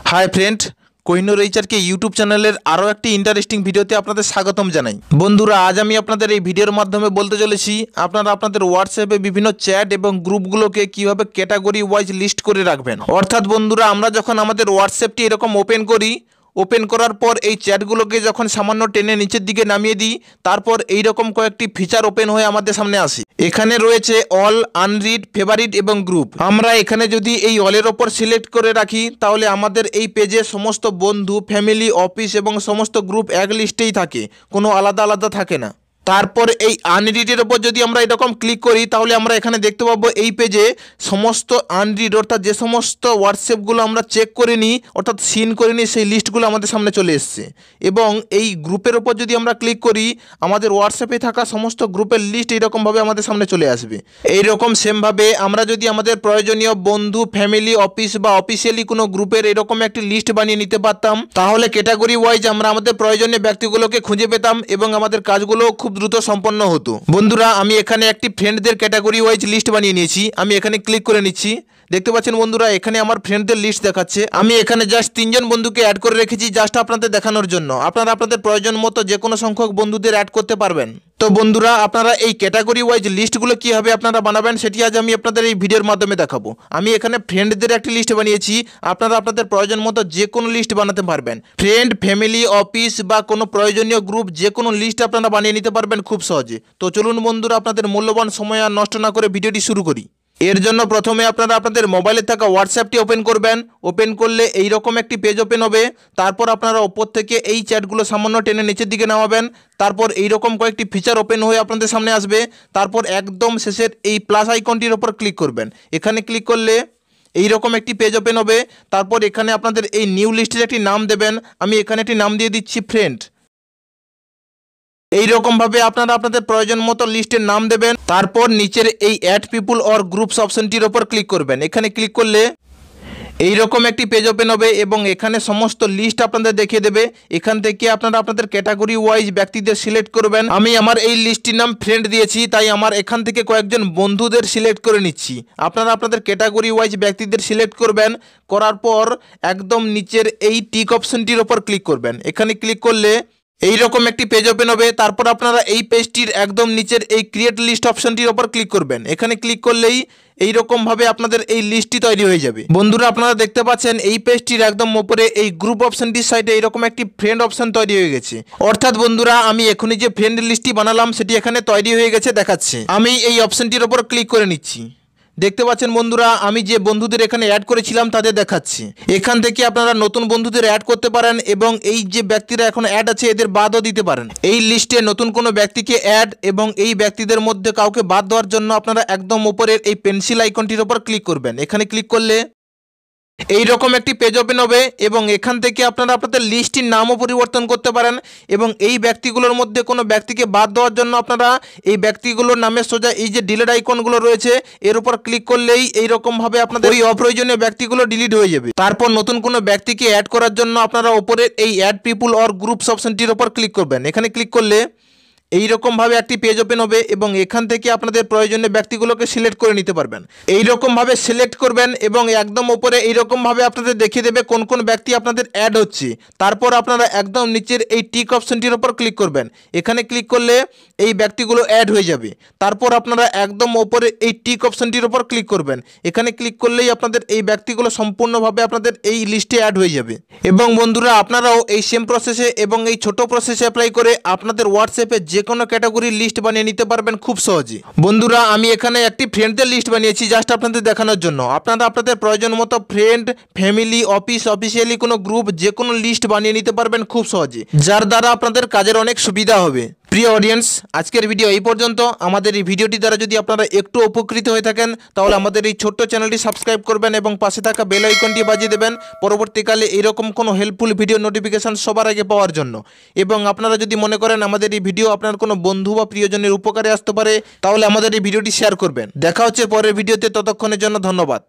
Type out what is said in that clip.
Hi friend Kohinoor HR के YouTube channel आरो एक इंटरेस्टिंग ভিডিওতে আপনাদের স্বাগতম জানাই। বন্ধুরা আজ আমি আপনাদের এই ভিডিওর মাধ্যমে বলতে চলেছি আপনারা আপনাদের হোয়াটসঅ্যাপে বিভিন্ন চ্যাট এবং গ্রুপগুলোকে কিভাবে ক্যাটাগরি ওয়াইজ লিস্ট করে রাখবেন। অর্থাৎ বন্ধুরা আমরা যখন আমাদের হোয়াটসঅ্যাপটি এরকম ওপেন করি, ওপেন করার পর এই চ্যাটগুলোকে যখন সামান্য টেনে নিচের দিকে নামিয়ে দিই, তারপর এই রকম কয়েকটি ফিচার ওপেন হয়ে আমাদের সামনে আসে। এখানে রয়েছে অল, আনরিড, ফেভারিট এবং গ্রুপ। আমরা এখানে যদি এই অলের ওপর সিলেক্ট করে রাখি তাহলে আমাদের এই পেজে সমস্ত বন্ধু, ফ্যামিলি, অফিস এবং সমস্ত গ্রুপ এক লিস্টেই থাকে, কোনো আলাদা আলাদা থাকে না। তারপর এই আনরিডের ওপর যদি আমরা এরকম ক্লিক করি তাহলে আমরা এখানে দেখতে পাবো এই পেজে সমস্ত আনরিড অর্থাৎ যে সমস্ত হোয়াটসঅ্যাপগুলো আমরা চেক করিনি অর্থাৎ সিন করিনি সেই লিস্টগুলো আমাদের সামনে চলে এসছে। এবং এই গ্রুপের ওপর যদি আমরা ক্লিক করি আমাদের হোয়াটসঅ্যাপে থাকা সমস্ত গ্রুপের লিস্ট এইরকমভাবে আমাদের সামনে চলে আসবে। এইরকম সেমভাবে আমরা যদি আমাদের প্রয়োজনীয় বন্ধু, ফ্যামিলি, অফিস বা অফিসিয়ালি কোনো গ্রুপের এরকম একটি লিস্ট বানিয়ে নিতে পারতাম, তাহলে ক্যাটাগরি ওয়াইজ আমরা আমাদের প্রয়োজনীয় ব্যক্তিগুলোকে খুঁজে পেতাম এবং আমাদের কাজগুলো খুব দ্রুত সম্পন্ন হতো। বন্ধুরা আমি এখানে একটি ফ্রেন্ডদের ক্যাটাগরি ওয়াইজ লিস্ট বানিয়ে নিয়েছি। আমি এখানে ক্লিক করে নিচ্ছি। দেখতে পাচ্ছেন বন্ধুরা এখানে আমার ফ্রেন্ডদের লিস্ট দেখাচ্ছে। আমি এখানে জাস্ট 3 জন বন্ধুকে অ্যাড করে রেখেছি জাস্ট আপনাদের দেখানোর জন্য। আপনারা আপনাদের প্রয়োজন মতো যে কোনো সংখ্যক বন্ধুদের অ্যাড করতে পারবেন। তো বন্ধুরা আপনারা এই ক্যাটাগরি ওয়াইজ লিস্টগুলো কীভাবে আপনারা বানাবেন সেটি আজ আমি আপনাদের এই ভিডিওর মাধ্যমে দেখাবো। আমি এখানে ফ্রেন্ডদের একটি লিস্ট বানিয়েছি, আপনারা আপনাদের প্রয়োজন মতো যে কোনো লিস্ট বানাতে পারবেন। ফ্রেন্ড, ফ্যামিলি, অফিস বা কোনো প্রয়োজনীয় গ্রুপ যে কোনো লিস্ট আপনারা বানিয়ে নিতে পারবেন খুব সহজে। তো চলুন বন্ধুরা আপনাদের মূল্যবান সময় আর নষ্ট না করে ভিডিওটি শুরু করি। এর জন্য প্রথমে আপনারা আপনাদের মোবাইলে থাকা হোয়াটসঅ্যাপটি ওপেন করবেন। ওপেন করলে এই রকম একটি পেজ ওপেন হবে। তারপর আপনারা ওপর থেকে এই চ্যাটগুলো সামান্য টেনে নিচের দিকে নামাবেন। তারপর এই রকম কয়েকটি ফিচার ওপেন হয়ে আপনাদের সামনে আসবে। তারপর একদম শেষের এই প্লাস আইকনটির ওপর ক্লিক করবেন। এখানে ক্লিক করলে এই রকম একটি পেজ ওপেন হবে। তারপর এখানে আপনাদের এই নিউ লিস্টের একটি নাম দেবেন। আমি এখানে একটি নাম দিয়ে দিচ্ছি ফ্রেন্ড। এইরকমভাবে আপনারা আপনাদের প্রয়োজন মতো লিস্টের নাম দেবেন। তারপর নিচের এই অ্যাড পিপুল অর গ্রুপস অপশনটির ওপর ক্লিক করবেন। এখানে ক্লিক করলে এইরকম একটি পেজ ওপেন হবে এবং এখানে সমস্ত লিস্ট আপনাদের দেখিয়ে দেবে। এখান থেকে আপনারা আপনাদের ক্যাটাগরি ওয়াইজ ব্যক্তিদের সিলেক্ট করবেন। আমি আমার এই লিস্টটির নাম ফ্রেন্ড দিয়েছি, তাই আমার এখান থেকে কয়েকজন বন্ধুদের সিলেক্ট করে নিচ্ছি। আপনারা আপনাদের ক্যাটাগরি ওয়াইজ ব্যক্তিদের সিলেক্ট করবেন। করার পর একদম নিচের এই টিক অপশনটির ওপর ক্লিক করবেন। এখানে ক্লিক করলে এইরকম একটি পেজ ওপেন হবে। তারপর আপনারা এই পেজটির একদম নিচের এই ক্রিয়েট লিস্ট অপশনটির ওপর ক্লিক করবেন। এখানে ক্লিক করলেই এইরকমভাবে আপনাদের এই লিস্টটি তৈরি হয়ে যাবে। বন্ধুরা আপনারা দেখতে পাচ্ছেন এই পেজটির একদম উপরে এই গ্রুপ অপশনটির সাইডে এইরকম একটি ফ্রেন্ড অপশন তৈরি হয়ে গেছে। অর্থাৎ বন্ধুরা আমি এখনই যে ফ্রেন্ড লিস্টটি বানালাম সেটি এখানে তৈরি হয়ে গেছে দেখাচ্ছে। আমি এই অপশনটির ওপর ক্লিক করে নিচ্ছি। দেখতে পাচ্ছেন বন্ধুরা আমি যে বন্ধুদের এখানে অ্যাড করেছিলাম তাদের দেখাচ্ছি। এখান থেকে আপনারা নতুন বন্ধুদের অ্যাড করতে পারেন এবং এই যে ব্যক্তিরা এখন অ্যাড আছে এদের বাদও দিতে পারেন। এই লিস্টে নতুন কোনো ব্যক্তিকে অ্যাড এবং এই ব্যক্তিদের মধ্যে কাউকে বাদ দেওয়ার জন্য আপনারা একদম উপরের এই পেন্সিল আইকনটির ওপর ক্লিক করবেন। এখানে ক্লিক করলে এইরকম একটি পেজ ওপেন হবে এবং এখান থেকে আপনারা আপনাদের লিস্টটির নামও পরিবর্তন করতে পারেন এবং এই ব্যক্তিগুলোর মধ্যে কোনো ব্যক্তিকে বাদ দেওয়ার জন্য আপনারা এই ব্যক্তিগুলোর নামে সোজা এই যে ডিলিট আইকনগুলো রয়েছে এর উপর ক্লিক করলেই এইরকমভাবে আপনাদের ওই অপ্রয়োজনীয় ব্যক্তিগুলো ডিলিট হয়ে যাবে। তারপর নতুন কোনো ব্যক্তিকে অ্যাড করার জন্য আপনারা উপরের এই অ্যাড পিপুল অর গ্রুপস অপশনটির উপর ক্লিক করবেন। এখানে ক্লিক করলে এইরকমভাবে একটি পেজ ওপেন হবে এবং এখান থেকে আপনাদের প্রয়োজনীয় ব্যক্তিগুলোকে সিলেক্ট করে নিতে পারবেন। এইরকমভাবে সিলেক্ট করবেন এবং একদম উপরে এইরকমভাবে আপনাদের দেখিয়ে দেবে কোন কোন ব্যক্তি আপনাদের অ্যাড হচ্ছে। তারপর আপনারা একদম নিচের এই টিক অপশনটির উপর ক্লিক করবেন। এখানে ক্লিক করলে এই ব্যক্তিগুলো অ্যাড হয়ে যাবে। তারপর আপনারা একদম উপরে এই টিক অপশনটির উপর ক্লিক করবেন। এখানে ক্লিক করলেই আপনাদের এই ব্যক্তিগুলো সম্পূর্ণভাবে আপনাদের এই লিস্টে অ্যাড হয়ে যাবে। এবং বন্ধুরা আপনারাও এই সেম প্রসেসে এবং এই ছোট প্রসেসে অ্যাপ্লাই করে আপনাদের হোয়াটসঅ্যাপে যে কোনো ক্যাটাগরির লিস্ট বানিয়ে নিতে পারবেন খুব সহজে। বন্ধুরা আমি এখানে একটি ফ্রেন্ডদের লিস্ট বানিয়েছি জাস্ট আপনাদের দেখানোর জন্য। আপনারা আপনাদের প্রয়োজন মতো ফ্রেন্ড, ফ্যামিলি, অফিস, অফিসিয়ালি কোনো গ্রুপ যে কোনো লিস্ট বানিয়ে নিতে পারবেন খুব সহজে, যার দ্বারা আপনাদের কাজের অনেক সুবিধা হবে। প্রিয় অডিয়েন্স আজকের ভিডিও এই পর্যন্ত। আমাদের এই ভিডিওটি দ্বারা যদি আপনারা একটু উপকৃত হয়ে থাকেন তাহলে আমাদের এই ছোট্ট চ্যানেলটি সাবস্ক্রাইব করবেন এবং পাশে থাকা বেল আইকনটি বাজিয়ে দেবেন পরবর্তীকালে এইরকম কোনো হেল্পফুল ভিডিও নোটিফিকেশান সবার আগে পাওয়ার জন্য। এবং আপনারা যদি মনে করেন আমাদের এই ভিডিও আপনার কোনো বন্ধু বা প্রিয়জনের উপকারে আসতে পারে তাহলে আমাদের এই ভিডিওটি শেয়ার করবেন। দেখা হচ্ছে পরের ভিডিওতে, ততক্ষণের জন্য ধন্যবাদ।